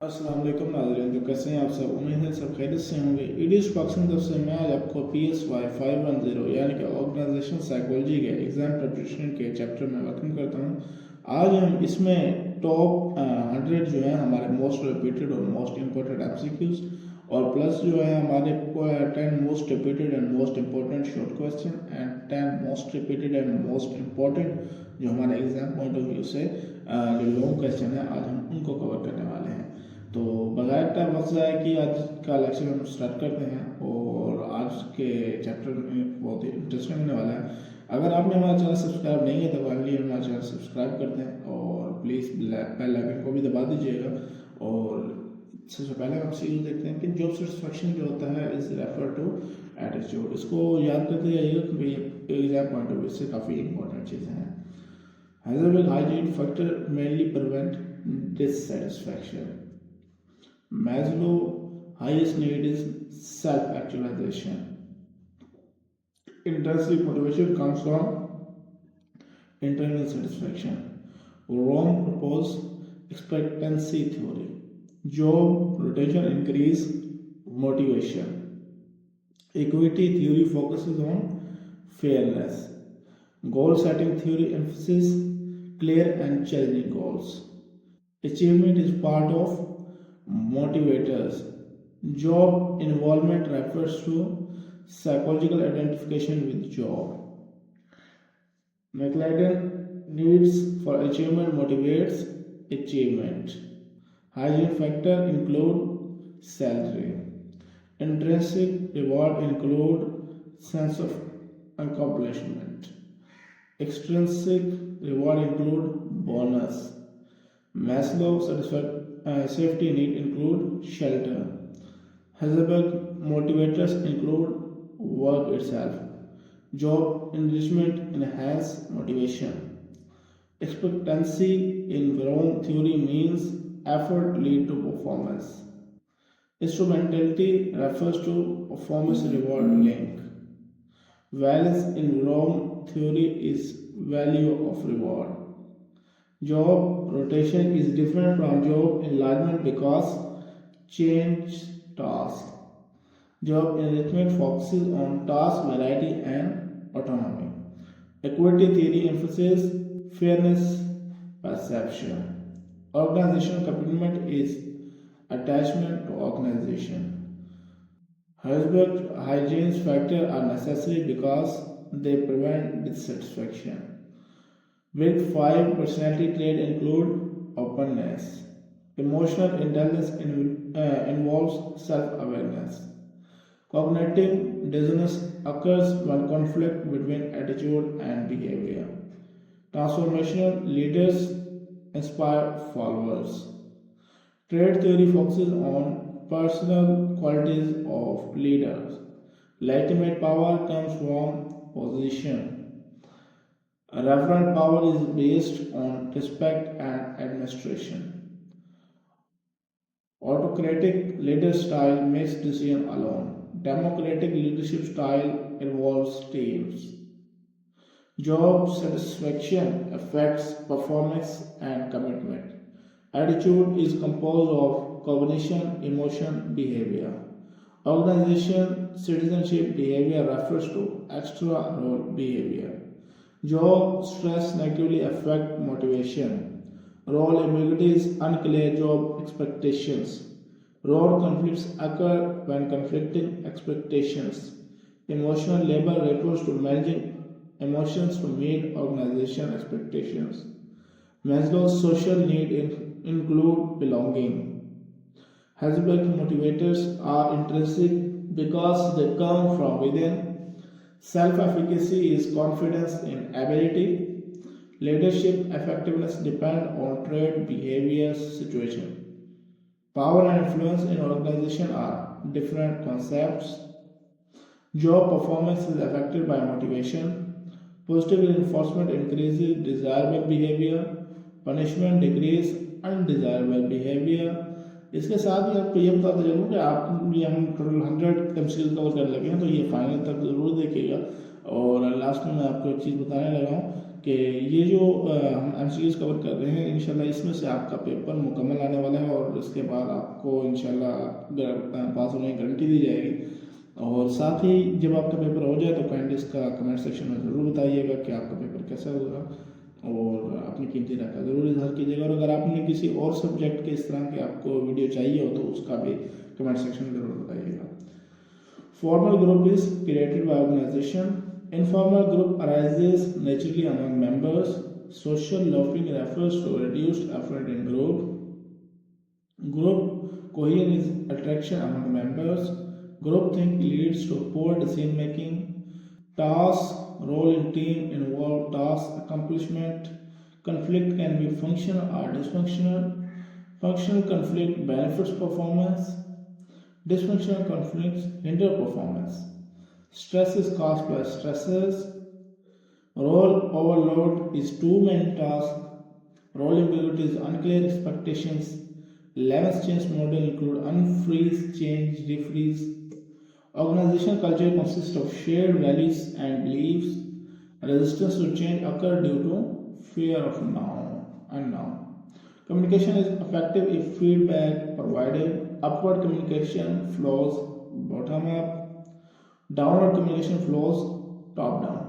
अस्सलाम वालेकुम नाज़रीन, तो कैसे हैं आप सब। उम्मीद है सब खैरियत से होंगे। एडुस्पार्xion तरफ से मैं आज आपको PSY 510 यानी कि ऑर्गेनाइजेशन साइकोलॉजी के एग्ज़ाम प्रिपरेशन के चैप्टर में वेलकम करता हूं। आज हम इसमें टॉप 100 जो है हमारे मोस्ट रिपीटेड और मोस्ट इम्पोर्टेंट MCQs और प्लस जो है हमारे 10 most repeated and most important short question and 10 most repeated and most important जो हमारे एग्जाम पॉइंट ऑफ व्यू से जो लॉन्ग क्वेश्चन है आज हम उनको कवर करने वाले हैं। तो बगैर टाइम वक्त ज़ाया कि आज का लेक्चर हम स्टार्ट करते हैं और आज के चैप्टर में बहुत ही इंटरेस्टिंग होने वाला है। अगर आपने हमारा चैनल सब्सक्राइब नहीं किया तो काइंडली हमारा चैनल सब्सक्राइब कर दें और प्लीज़ बेल आइकन को भी दबा दीजिएगा। और सबसे पहले हम सीरीज देखते हैं कि जॉब सेटिस्फैक्शन जो होता है इज रेफर टू एटीट्यूड। इसको याद करते जाइएगा क्योंकि एग्जाम पॉइंट ऑफ व्यू से काफ़ी इंपॉर्टेंट चीज़ें हैं। Hazard hygiene factor mainly prevent dissatisfaction. Maslow's highest need is self-actualization. Intrinsic motivation comes from internal satisfaction. Rome proposed expectancy theory. Job rotation increase motivation. Equity theory focuses on fairness. Goal setting theory emphasizes clear and challenging goals. Achievement is part of motivators. Job involvement refers to psychological identification with job. McLaren needs for achievement motivates achievement. Hygiene factor include salary. Intrinsic reward include sense of accomplishment. Extrinsic reward include bonus. Maslow's safety need include shelter. Heisenberg motivators include work itself. Job enrichment enhance motivation. Expectancy in Rome theory means effort lead to performance. Instrumentality refers to performance reward link. Valence in Rome theory is value of reward. Job rotation is different from job enlargement because change task. Job enrichment focuses on task variety and autonomy. Equity theory emphasizes fairness perception. Organizational commitment is attachment to organization. Heisenberg hygiene factors are necessary because they prevent dissatisfaction. Big 5 personality traits include openness. Emotional intelligence involves self-awareness. Cognitive dissonance occurs when conflict between attitude and behavior. Transformational leaders inspire followers. Trait theory focuses on personal qualities of leaders. Legitimate power comes from position. Referent power is based on respect and administration. Autocratic leader style makes decision alone. Democratic leadership style involves teams. Job satisfaction affects performance and commitment. Attitude is composed of cognition, emotion, behavior. Organization citizenship behavior refers to extra role behavior. Job stress negatively affect motivation. Role ambiguity is unclear job expectations. Role conflicts occur when conflicting expectations. Emotional labor refers to managing emotions to meet organization expectations. Maslow's social needs include belonging. Heisenberg motivators are intrinsic because they come from within. Self-efficacy is confidence in ability. Leadership effectiveness depend on trait, behavior, situation. Power and influence in organization are different concepts. Job performance is affected by motivation. Positive reinforcement increases desirable behavior. Punishment decreases undesirable behavior. इसके साथ ही आपको ये बताते चलूँ कि आप ये हम टोटल 100 MCQs कवर करने लगे हैं, तो ये फाइनल तक ज़रूर देखिएगा। और लास्ट में मैं आपको एक चीज़ बताने लगा हूँ कि ये जो हम MCQs कवर कर रहे हैं इंशाल्लाह इसमें से आपका पेपर मुकम्मल आने वाला है और इसके बाद आपको इंशाल्लाह पास होने की गारंटी दी जाएगी। और साथ ही जब आपका पेपर हो जाए तो काइंडली इसका कमेंट सेक्शन में ज़रूर बताइएगा कि आपका पेपर कैसा हुआ और अपनी कीमती राय का ज़रूर इजहार कीजिएगा। और अगर आपने किसी और सब्जेक्ट के इस तरह के आपको वीडियो चाहिए हो तो उसका भी कमेंट सेक्शन में ज़रूर बताइएगा। Formal group is created by organization. Informal group arises naturally among members. Social loafing refers to reduced effort in group. Group cohesion is attraction among members. Groupthink leads to poor decision making. Task role in team involve task accomplishment. Conflict can be functional or dysfunctional. Functional conflict benefits performance. Dysfunctional conflicts hinder performance. Stress is caused by stressors. Role overload is too many tasks. Role ambiguity is unclear expectations. Levels change model include unfreeze, change, refreeze. Organizational culture consists of shared values and beliefs. Resistance to change occurs due to fear of unknown. Communication is effective if feedback provided. Upward communication flows bottom up. Downward communication flows top down.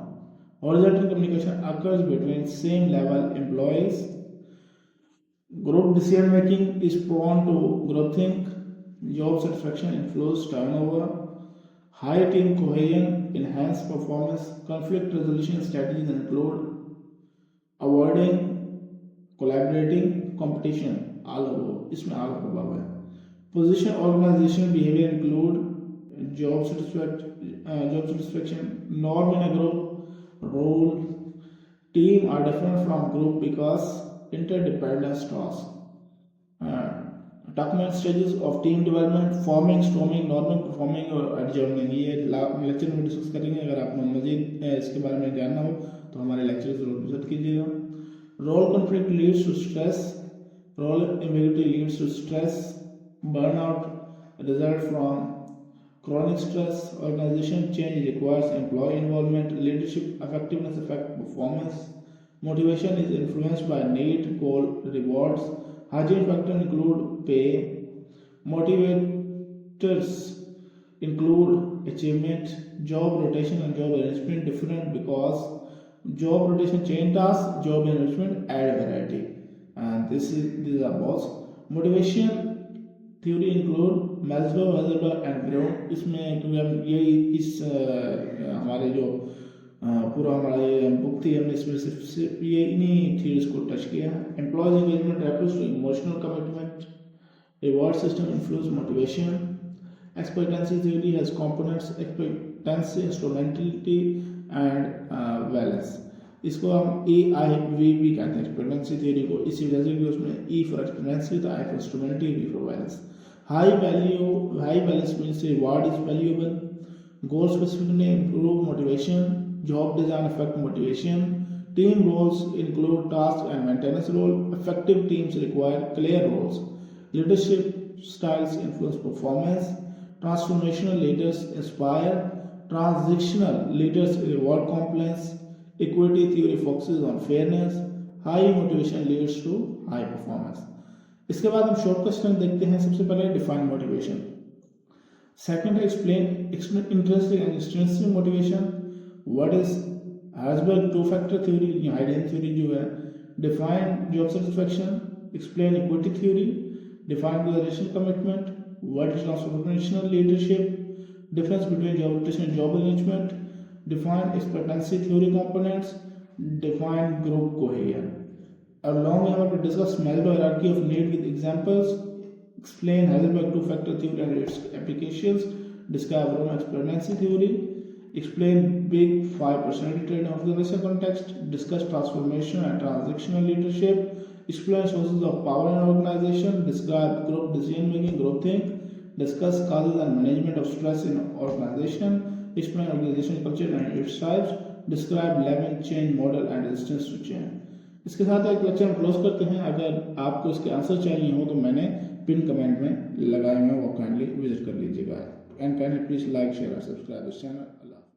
Horizontal communication occurs between same level employees. Group decision making is prone to groupthink. Job satisfaction influences turnover. High team cohesion enhance performance. Conflict resolution strategies include avoiding collaborating competition. All प्रभाव है. Position organizational behavior include job satisfaction, norm in a group, role, team are different from group because interdependence tasks. Document stages of team development, forming, storming, norming, performing और adjourning. ये lecture में discuss करेंगे। अगर आपको मजीद इसके बारे में जानना हो तो हमारे लेक्चर जरूर विजिट कीजिएगा। Role conflict leads to stress. Role ambiguity leads to stress. Burnout result from chronic stress. Organization change requires employee involvement. Leadership effectiveness affects performance. Motivation is influenced by need, goal, rewards. Hygiene factors include pay. Motivators include achievement. Job rotation and job enrichment different because job rotation change tasks, job enrichment add variety. And these are both. Motivation theory include Maslow, Heisenberg and brown. इसमें क्योंकि हम ये इस हमारे जो पूरा हमारा ये बुक थी हमने इसमें सिर्फ ये इन्हीं थ्योरीज को टच किया है. Employees engagement refers to emotional commitment. Reward system influence motivation. Expectancy theory has components expectancy, instrumentality and valence. इसको हम EIV भी कहते हैं एक्सपेक्टेंसी थ्योरी को, इसी वजह से कि उसमें E फॉर एक्सपेक्टेंसी था, I for instrumentality, V for valence. High valence means reward is valuable. Goal specific ने improve motivation. Job design affect motivation. Team roles include task and maintenance role. Effective teams require clear roles. Leadership styles influence performance. Transformational leaders inspire. Transitional leaders reward complex. Equity theory focuses on fairness. High motivation leads to high performance. इसके बाद हम short question देखते हैं. सबसे पहले define motivation. Second है explain interesting and extrinsic motivation. What is Heisenberg two factor theory, Hayden theory जो है. Define job satisfaction. Explain equity theory. Define collaboration commitment. What is transformational leadership. Difference between job rotation and job engagement. Define expectancy theory components. Define group cohesion. Along with our discuss Maslow hierarchy of need with examples. Explain Heisenberg two-factor theory and its applications. Describe Roman expectancy theory. Explain Big Five personality trait in organizational context. Discuss transformation and transactional leadership. Explain sources of power in organization. Describe group decision making, groupthink. Discuss causes and management of stress in organization. Explain organizational culture and its types. Describe level change model and resistance to change. इसके साथ एक lecture हम close करते हैं. अगर आपको इसके answer चाहिए हो तो मैंने पिन कमेंट में लगाए हुए, वो काइंडली विजिट कर लीजिएगा. And can please like share और सब्सक्राइब दिस चैनल.